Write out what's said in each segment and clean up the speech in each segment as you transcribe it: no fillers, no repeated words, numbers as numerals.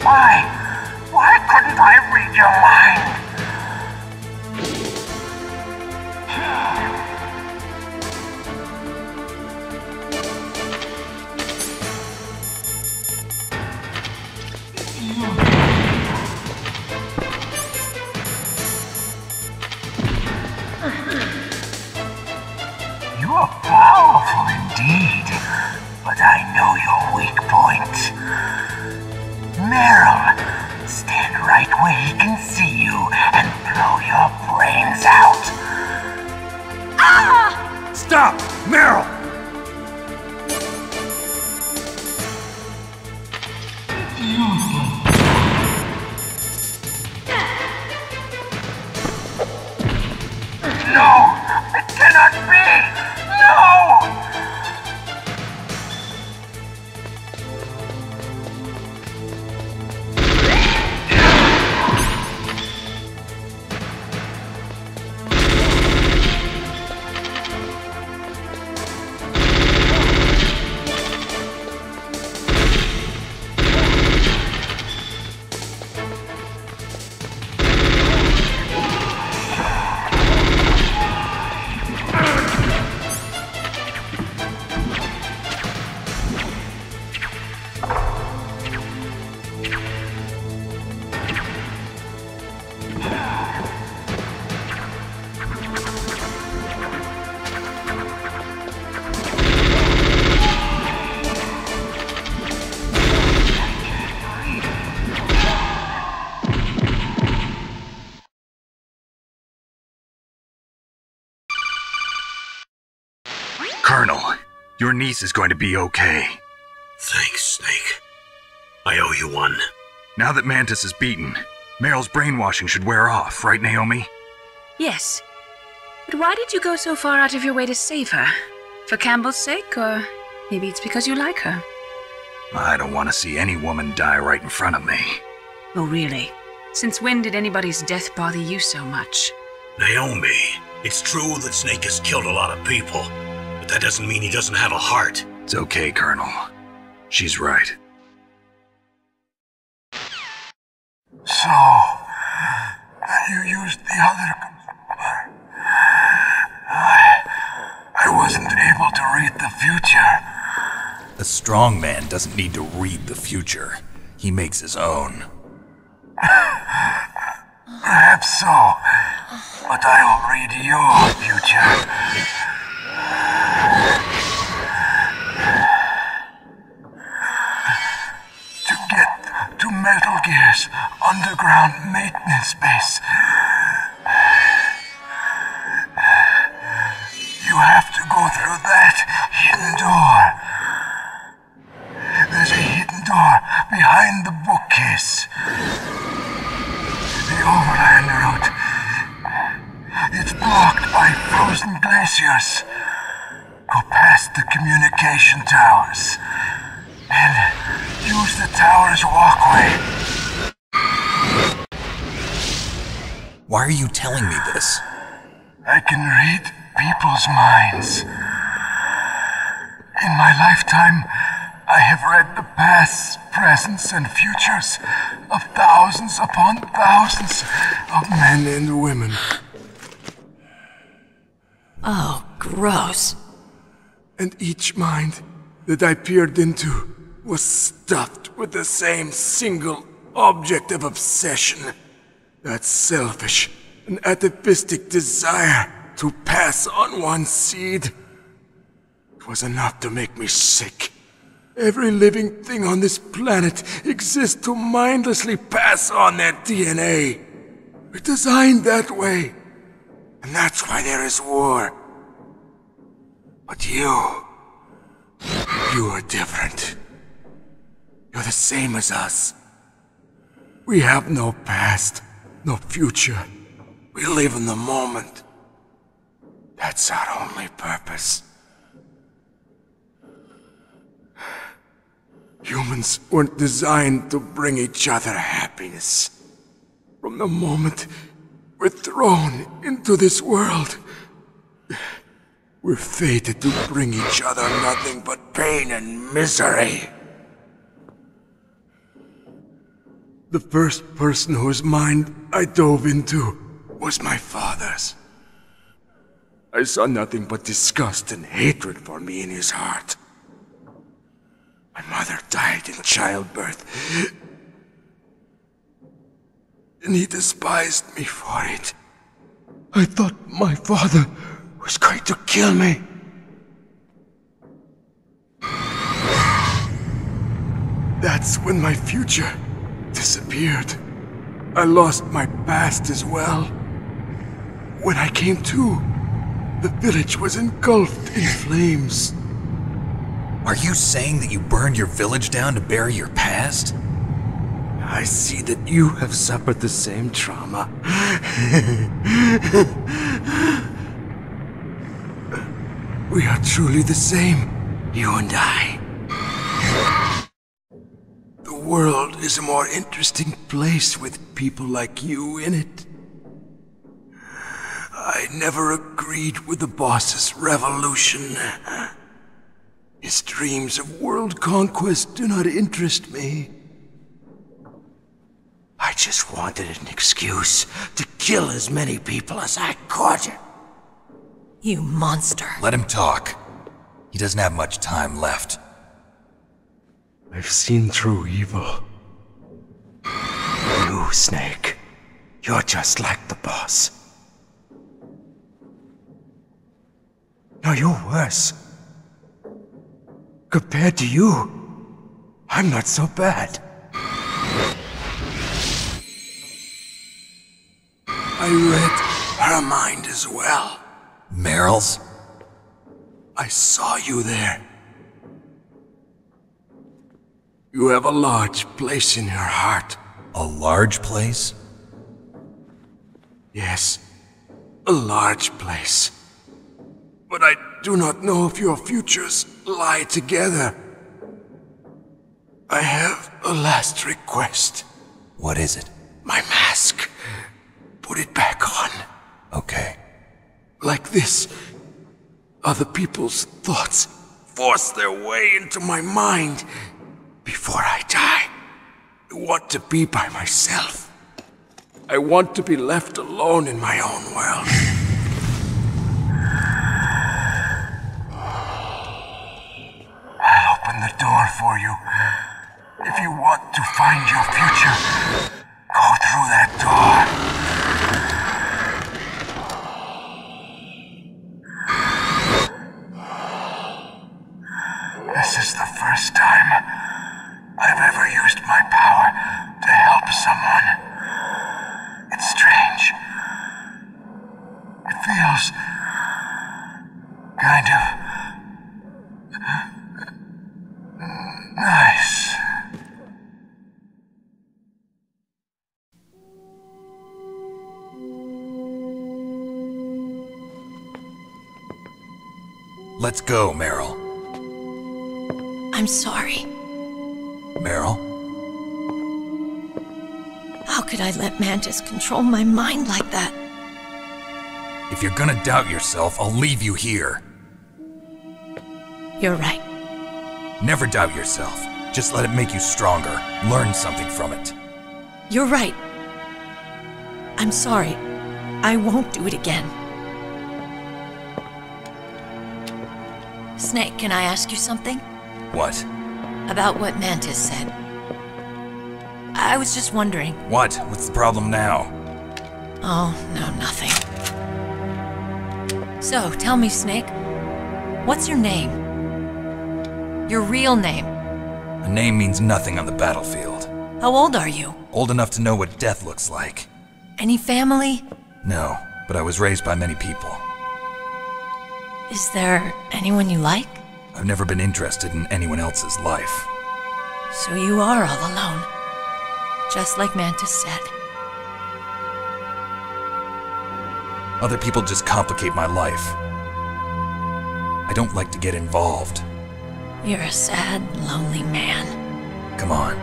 Why couldn't I read your mind? You are powerful indeed, but I know your weak point. Meryl, stand right where he can see you and blow your brains out. Ah! Stop! Meryl! No! It cannot be! No! Colonel, your niece is going to be okay. Thanks, Snake. I owe you one. Now that Mantis is beaten, Meryl's brainwashing should wear off, right, Naomi? Yes. But why did you go so far out of your way to save her? For Campbell's sake, or maybe it's because you like her? I don't want to see any woman die right in front of me. Oh, really? Since when did anybody's death bother you so much? Naomi, it's true that Snake has killed a lot of people, but that doesn't mean he doesn't have a heart. It's okay, Colonel. She's right. So, you used the other... I wasn't able to read the future. A strong man doesn't need to read the future. He makes his own. Perhaps so, but I'll read your future. To get to Metal Gear's underground maintenance base, you have to go through that hidden door. There's a hidden door behind the bookcase. The overland route. It's blocked by frozen glaciers. Go past the communication towers and use the tower's walkway. Why are you telling me this? I can read people's minds. In my lifetime, I have read the pasts, presents, and futures of thousands upon thousands of men and women. Oh, gross. And each mind that I peered into was stuffed with the same single object of obsession. That selfish and atavistic desire to pass on one's seed. It was enough to make me sick. Every living thing on this planet exists to mindlessly pass on their DNA. We're designed that way. And that's why there is war. But you are different. You're the same as us. We have no past, no future. We live in the moment. That's our only purpose. Humans weren't designed to bring each other happiness. From the moment we're thrown into this world, we're fated to bring each other nothing but pain and misery. The first person whose mind I dove into was my father's. I saw nothing but disgust and hatred for me in his heart. My mother died in childbirth, and he despised me for it. I thought my father was going to kill me. That's when my future disappeared. I lost my past as well. When I came to, the village was engulfed in flames. Are you saying that you burned your village down to bury your past? I see that you have suffered the same trauma. We are truly the same, you and I. The world is a more interesting place with people like you in it. I never agreed with the boss's revolution. His dreams of world conquest do not interest me. I just wanted an excuse to kill as many people as I could. You monster. Let him talk. He doesn't have much time left. I've seen through evil. You, Snake, you're just like the boss. No, you're worse. Compared to you, I'm not so bad. I read her mind as well. Meryl's? I saw you there. You have a large place in her heart. A large place? Yes, a large place. But I do not know if your futures lie together. I have a last request. What is it? My mask. Put it back on. Okay. Like this, other people's thoughts force their way into my mind. Before I die, I want to be by myself. I want to be left alone in my own world. I'll open the door for you. If you want to find your future, go through that door. This is the first time I've ever used my power to help someone. It's strange. It feels kind of nice. Let's go, Meryl. I'm sorry. Meryl? How could I let Mantis control my mind like that? If you're gonna doubt yourself, I'll leave you here. You're right. Never doubt yourself. Just let it make you stronger. Learn something from it. You're right. I'm sorry. I won't do it again. Snake, can I ask you something? What? About what Mantis said. I was just wondering. What? What's the problem now? Oh, no, nothing. So, tell me, Snake. What's your name? Your real name? A name means nothing on the battlefield. How old are you? Old enough to know what death looks like. Any family? No, but I was raised by many people. Is there anyone you like? I've never been interested in anyone else's life. So you are all alone. Just like Mantis said. Other people just complicate my life. I don't like to get involved. You're a sad, lonely man. Come on,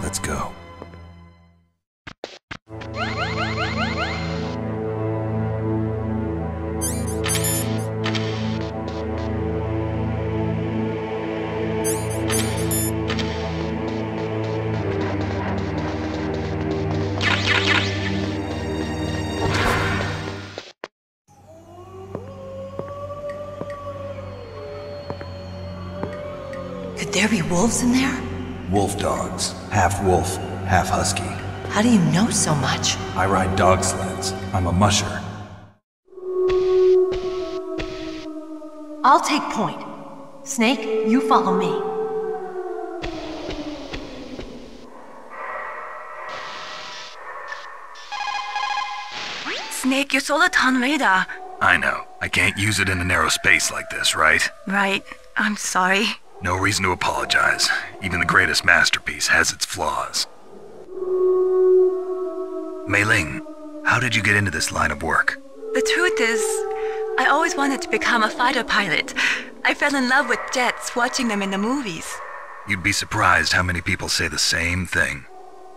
let's go. there be wolves in there? Wolf dogs. Half wolf, half husky. How do you know so much? I ride dog sleds. I'm a musher. I'll take point. Snake, you follow me. Snake, you saw the town radar. I know. I can't use it in a narrow space like this, right? Right. I'm sorry. No reason to apologize. Even the greatest masterpiece has its flaws. Mei Ling, how did you get into this line of work? The truth is, I always wanted to become a fighter pilot. I fell in love with jets watching them in the movies. You'd be surprised how many people say the same thing.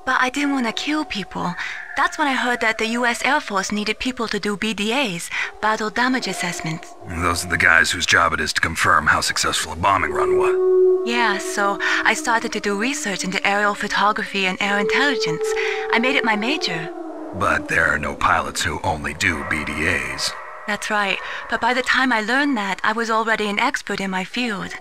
But I didn't want to kill people. That's when I heard that the US Air Force needed people to do BDAs, battle damage assessments. Those are the guys whose job it is to confirm how successful a bombing run was. Yeah, so I started to do research into aerial photography and air intelligence. I made it my major. But there are no pilots who only do BDAs. That's right, but by the time I learned that, I was already an expert in my field.